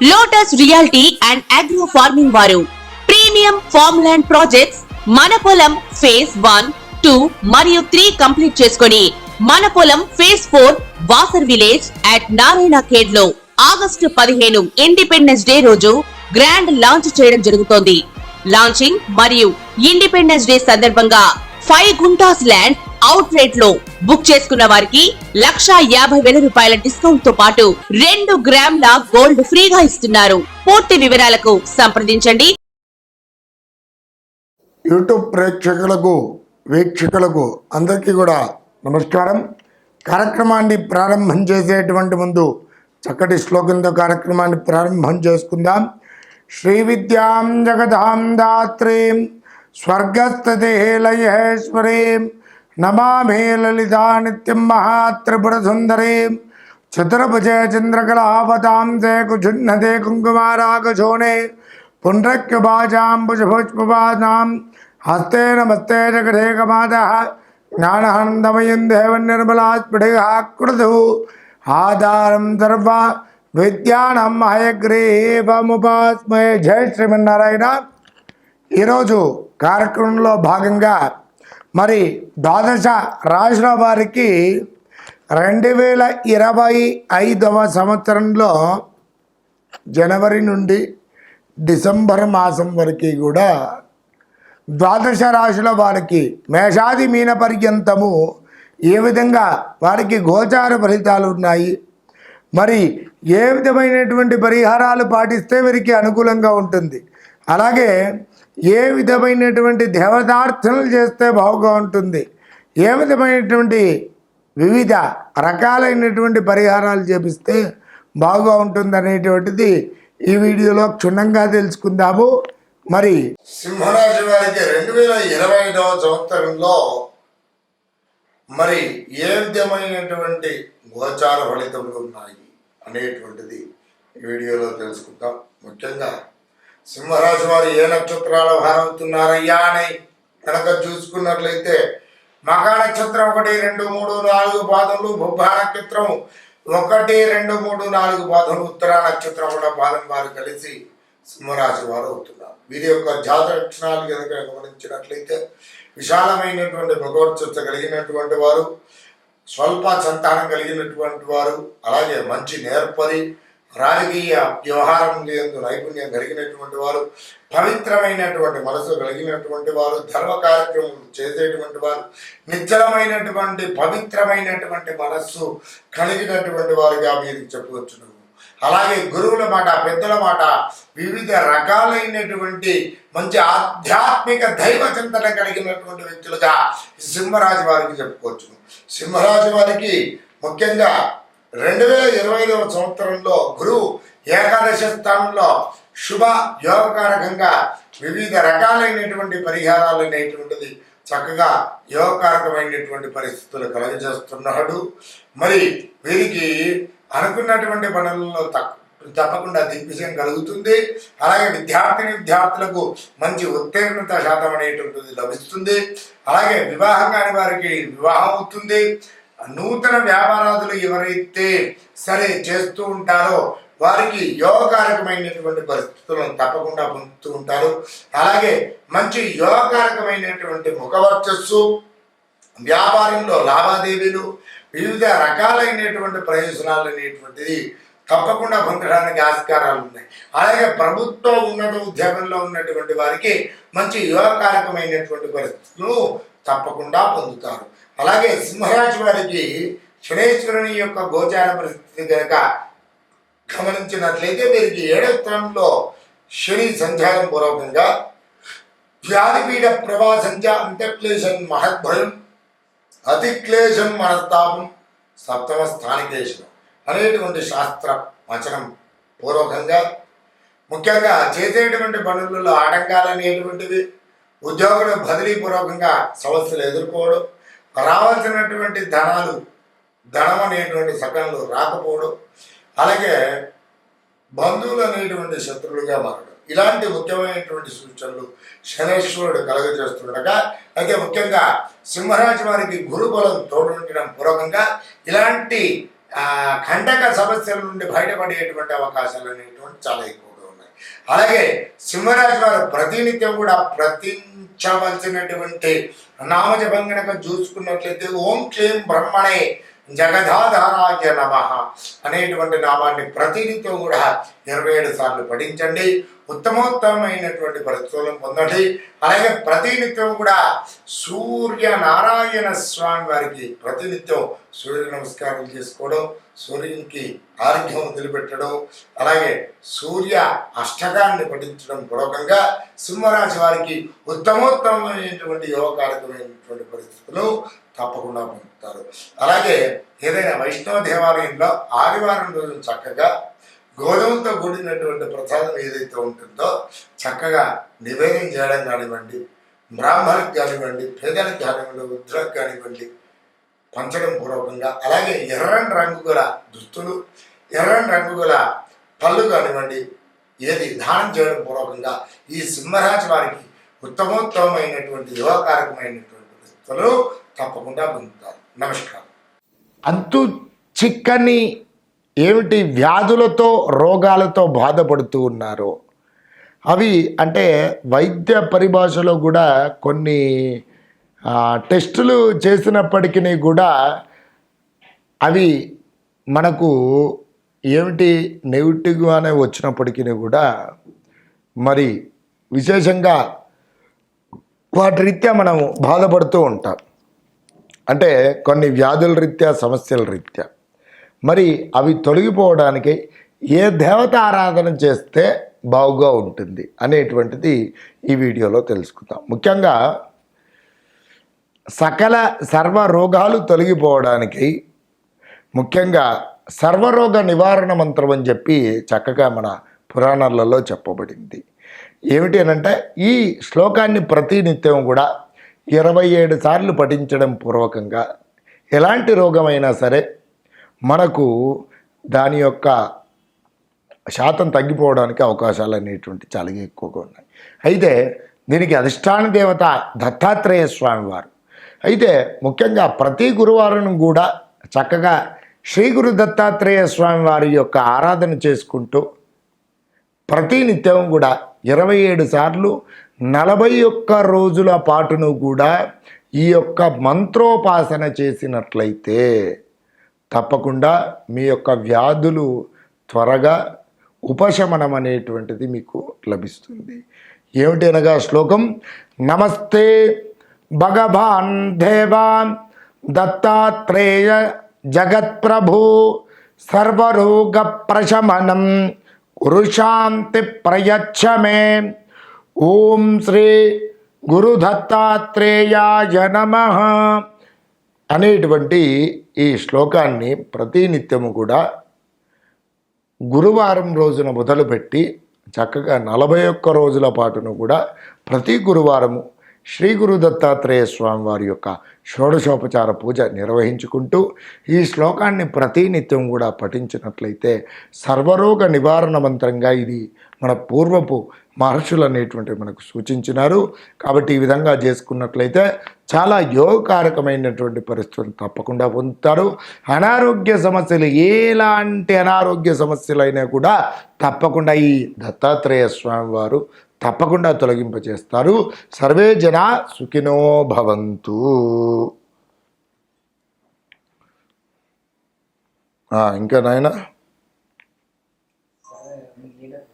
Lotus reality and agro farming వారు premium farm land projects మన పొలం ఫేజ్ 1, 2 మరియు 3 కంప్లీట్ చేసుకొని మన పొలం phase 4 Wasar village at Narayana Khed లో ఆగస్టు 15 ఇండిపెండెన్స్ డే రోజు గ్రాండ్ లాంచ్ చేయడం జరుగుతోంది. లాంచింగ్ మరియు ఇండిపెండెన్స్ డే సందర్భంగా 5 గుంటాస్ ల్యాండ్ అవుట్ రేట్ లో బుక్ చేసుకున్న వారికి 1,50,000 రూపాయల డిస్కౌంట్ తో పాటు 2 గ్రాముల గోల్డ్ ఫ్రీగా ఇస్తున్నారు. పూర్తి వివరాలకు సంప్రదించండి. యూట్యూబ్ వీక్షకులకు అందరికీ కూడా నమస్కారం. కార్యక్రమాన్ని ప్రారంభం చేసేటువంటి ముందు చక్కటి శ్లోకంతో కార్యక్రమాన్ని ప్రారంభం చేసుకుందాం. శ్రీ విద్యాం జగదాం దాత్రీం స్వర్గస్థితిలయేశ్వరీం నమామి లలితా నిత్యం మహాత్రిపుర సుందరీం చతుర్భుజే చంద్రకళావతాంసే కుజున్నతే కుంకుమారాగశోణే పుండ్రక్యుభాజాంబుజపుష్పపాదాం హస్తే నమస్తే జగదేకమాతః జ్ఞానానందమయం దేవం నిర్మలాస్ఫటికాకృతు ఆధారం సర్వ విద్యానం హయగ్రీవముపాస్మయే. జై శ్రీమన్నారాయణ. ఈరోజు కార్యక్రమంలో భాగంగా మరి ద్వాదశ రాశుల వారికి 2025వ సంవత్సరంలో జనవరి నుండి డిసెంబర్ మాసం వరకు కూడా ద్వాదశ రాశుల వారికి మేషాది మీన పర్యంతము ఏ విధంగా వారికి గోచార ఫలితాలు ఉన్నాయి, మరి ఏ విధమైనటువంటి పరిహారాలు పాటిస్తే వీరికి అనుకూలంగా ఉంటుంది, అలాగే ఏ విధమైనటువంటి దేవతార్థనలు చేస్తే బాగుగా ఉంటుంది, ఏ విధమైనటువంటి వివిధ రకాలైనటువంటి పరిహారాలు చేపిస్తే బాగుగా ఉంటుంది అనేటువంటిది ఈ వీడియోలో క్షుణ్ణంగా తెలుసుకుందాము. మరి సింహరాశి వారికి 2025వ సంవత్సరంలో మరి ఏ విధమైనటువంటి గోచార ఫలితములు ఉన్నాయి అనేటువంటిది ఈ వీడియోలో తెలుసుకుందాం. ముఖ్యంగా సింహరాశి వారు ఏ నక్షత్రాల భారవుతున్నారయ్యా అని కనుక చూసుకున్నట్లయితే మఖా నక్షత్రం 1, 2, 3, 4 పాదములు, బుబ్బా నక్షత్రం 1, 2, 3, 4 పాదములు, ఉత్తరా నక్షత్రం కూడా పాదం వారు కలిసి సింహరాశి వారు అవుతున్నారు. వీరి యొక్క జాతక లక్షణాలు కనుక గమనించినట్లయితే విశాలమైనటువంటి భగవత్సత్త కలిగినటువంటి వారు, స్వల్ప సంతానం కలిగినటువంటి వారు, అలాగే మంచి నేర్పరి, రాజకీయ వ్యవహారం లేని నైపుణ్యం కలిగినటువంటి వారు, పవిత్రమైనటువంటి మనసు కలిగినటువంటి వారు, ధర్మ కార్యక్రమం చేసేటువంటి వారు, నిశ్చలమైనటువంటి పవిత్రమైనటువంటి మనస్సు కలిగినటువంటి వారుగా మీరు చెప్పవచ్చును. అలాగే గురువుల మాట, పెద్దల మాట, వివిధ రకాలైనటువంటి మంచి ఆధ్యాత్మిక దైవ చింతన కలిగినటువంటి వ్యక్తులుగా సింహరాశి వారికి చెప్పుకోవచ్చును. సింహరాశి వారికి ముఖ్యంగా 2025వ సంవత్సరంలో గురువు ఏకాదశ స్థానంలో శుభ యోగకారకంగా వివిధ రకాలైనటువంటి పరిహారాలు అనేటువంటిది చక్కగా యోగకారకమైనటువంటి పరిస్థితులు కలుగజేస్తున్నాడు. మరి వీరికి అనుకున్నటువంటి పనులలో తప్పకుండా దిగ్విజయం కలుగుతుంది. అలాగే విద్యార్థులకు మంచి ఉత్తీర్ణత శాతం అనేటువంటిది లభిస్తుంది. అలాగే వివాహం కాని వారికి వివాహం అవుతుంది. నూతన వ్యాపారాదులు ఎవరైతే సరే చేస్తూ ఉంటారో వారికి యోగకారకమైనటువంటి పరిస్థితులను తప్పకుండా పొందుతూ ఉంటారు. అలాగే మంచి యోగకారకమైనటువంటి ముఖవర్చస్సు, వ్యాపారంలో లావాదేవీలు, వివిధ రకాలైనటువంటి ప్రయోజనాలు అనేటువంటిది తప్పకుండా పొందడానికి ఆస్కారాలు ఉన్నాయి. అలాగే ప్రభుత్వ ఉన్నత ఉద్యోగంలో ఉన్నటువంటి వారికి మంచి యోగకారకమైనటువంటి పరిస్థితులు తప్పకుండా పొందుతారు. అలాగే సింహరాశి వారికి శనేశ్వరుని యొక్క గోచార పరిస్థితి కనుక గమనించినట్లయితే వీరికి 7వ స్థానంలో శని సంచారం పూర్వకంగా వ్యాధిపీడ ప్రభాసంచ అంత్యక్లేశం మహద్భయం అతిక్లేశం మనస్తాపం సప్తమ స్థానికేశం అనేటువంటి శాస్త్ర వచనం పూర్వకంగా ముఖ్యంగా చేసేటువంటి పనులలో ఆటంకాలు అనేటువంటివి, ఉద్యోగులు బదిలీ పూర్వకంగా సమస్యలు ఎదుర్కోవడం, రావాల్సినటువంటి ధనం అనేటువంటి సకలు రాకపోవడం, అలాగే బంధువులు అనేటువంటి శత్రువులుగా మారడం, ఇలాంటి ముఖ్యమైనటువంటి సూచనలు శనేశ్వరుడు కలుగజేస్తుండగా, అయితే ముఖ్యంగా సింహరాశి వారికి గురుబలం తోడుండడం పూర్వకంగా ఇలాంటి కంటక సమస్యల నుండి బయటపడేటువంటి అవకాశాలు అనేటువంటి చాలా ఎక్కువగా ఉన్నాయి. అలాగే సింహరాశి వారు ప్రతినిత్యం కూడా ప్రతించవలసినటువంటి నామజపం గనక చూసుకున్నట్లయితే ఓం క్లీం బ్రహ్మణే జగదాధారాయ నమః అనేటువంటి నామాన్ని ప్రతినిత్యం కూడా 27 సార్లు పఠించండి. ఉత్తమోత్తమైనటువంటి పరిస్థితులను పొందండి. అలాగే ప్రతినిత్యం కూడా సూర్యనారాయణ స్వామి వారికి ప్రతినిత్యం సూర్య నమస్కారం చేసుకోవడం, సూర్యునికి ఆరోగ్యం నిలబెట్టడం, అలాగే సూర్య అష్టకాన్ని పఠించడం పూర్వకంగా సింహరాశి వారికి ఉత్తమోత్తమైనటువంటి యోగకారకమైనటువంటి పరిస్థితులు తప్పకుండా పొందుతారు. అలాగే ఏదైనా వైష్ణవ దేవాలయంలో ఆదివారం రోజు చక్కగా గోధుమతో కూడినటువంటి ప్రసాదం ఏదైతే ఉంటుందో చక్కగా నివేదన చేయడం కానివ్వండి, బ్రాహ్మణులకు కానివ్వండి, పేదలకు కానివ్వండి, వృద్ధులకు కానివ్వండి పంచడం పూర్వకంగా, అలాగే ఎర్రని రంగు గల దుస్తులు, ఎర్రని రంగు గల పళ్ళు కానివ్వండి ఏది దానం చేయడం పూర్వకంగా ఈ సింహరాశి వారికి ఉత్తమోత్తమైనటువంటి యువకారకమైనటువంటి పరిస్థితులు తప్పకుండా పొందుతారు. నమస్కారం. అంతు చిక్కని ఏమిటి వ్యాధులతో రోగాలతో బాధపడుతూ ఉన్నారో అవి అంటే వైద్య పరిభాషలో కూడా కొన్ని టెస్టులు చేసినప్పటికీ కూడా అవి మనకు ఏమిటి నెగిటివ్గానే వచ్చినప్పటికీ కూడా మరి విశేషంగా వాటి రీత్యా మనం బాధపడుతూ ఉంటాం. అంటే కొన్ని వ్యాధుల రీత్యా, సమస్యల రీత్యా మరి అవి తొలగిపోవడానికి ఏ దేవత ఆరాధన చేస్తే బాగుగా ఉంటుంది అనేటువంటిది ఈ వీడియోలో తెలుసుకుందాం. ముఖ్యంగా సకల సర్వ రోగాలు తొలగిపోవడానికి ముఖ్యంగా సర్వరోగ నివారణ మంత్రం అని చెప్పి చక్కగా మన పురాణాలలో చెప్పబడింది. ఏమిటి అనంటే ఈ శ్లోకాన్ని ప్రతినిత్యం కూడా 27 సార్లు పఠించడం పూర్వకంగా ఎలాంటి రోగమైనా సరే మనకు దాని యొక్క శాతం తగ్గిపోవడానికి అవకాశాలు అనేటువంటి చాలా ఎక్కువగా ఉన్నాయి. అయితే దీనికి అధిష్టాన దేవత దత్తాత్రేయ స్వామి వారు. అయితే ముఖ్యంగా ప్రతి గురువారం కూడా చక్కగా శ్రీ గురు దత్తాత్రేయ స్వామి వారి యొక్క ఆరాధన చేసుకుంటూ ప్రతినిత్యం కూడా 27 సార్లు 41 రోజుల పాటును కూడా ఈ యొక్క మంత్రోపాసన చేసినట్లయితే తప్పకుండా మీ యొక్క వ్యాధులు త్వరగా ఉపశమనం అనేటువంటిది మీకు లభిస్తుంది. ఏమిటి అనగా శ్లోకం నమస్తే భగవాన్ దేవాన్ దత్తాత్రేయ జగత్ప్రభు సర్వరోగ ప్రశమనం కురుశాంతి ప్రయచ్చమే ఓం శ్రీ గురు దత్తాత్రేయాయ నమః అనేటువంటి ఈ శ్లోకాన్ని ప్రతినిత్యము కూడా గురువారం రోజున మొదలుపెట్టి చక్కగా 41 రోజుల పాటును కూడా ప్రతి గురువారము శ్రీ గురు దత్తాత్రేయ స్వామి వారి యొక్క షోడశోపచార పూజ నిర్వహించుకుంటూ ఈ శ్లోకాన్ని ప్రతినిత్యం కూడా పఠించినట్లయితే సర్వరోగ నివారణ మంత్రంగా ఇది మన పూర్వపు మహర్షులు అనేటువంటివి మనకు సూచించినారు. కాబట్టి ఈ విధంగా చేసుకున్నట్లయితే చాలా యోగకారకమైనటువంటి పరిస్థితులు తప్పకుండా పొందుతారు. అనారోగ్య సమస్యలు ఎలాంటి అనారోగ్య సమస్యలైనా కూడా తప్పకుండా ఈ దత్తాత్రేయ స్వామి వారు తప్పకుండా తొలగింపచేస్తారు. సర్వే జన సుఖినో భవంతు. ఇంకా నాయనా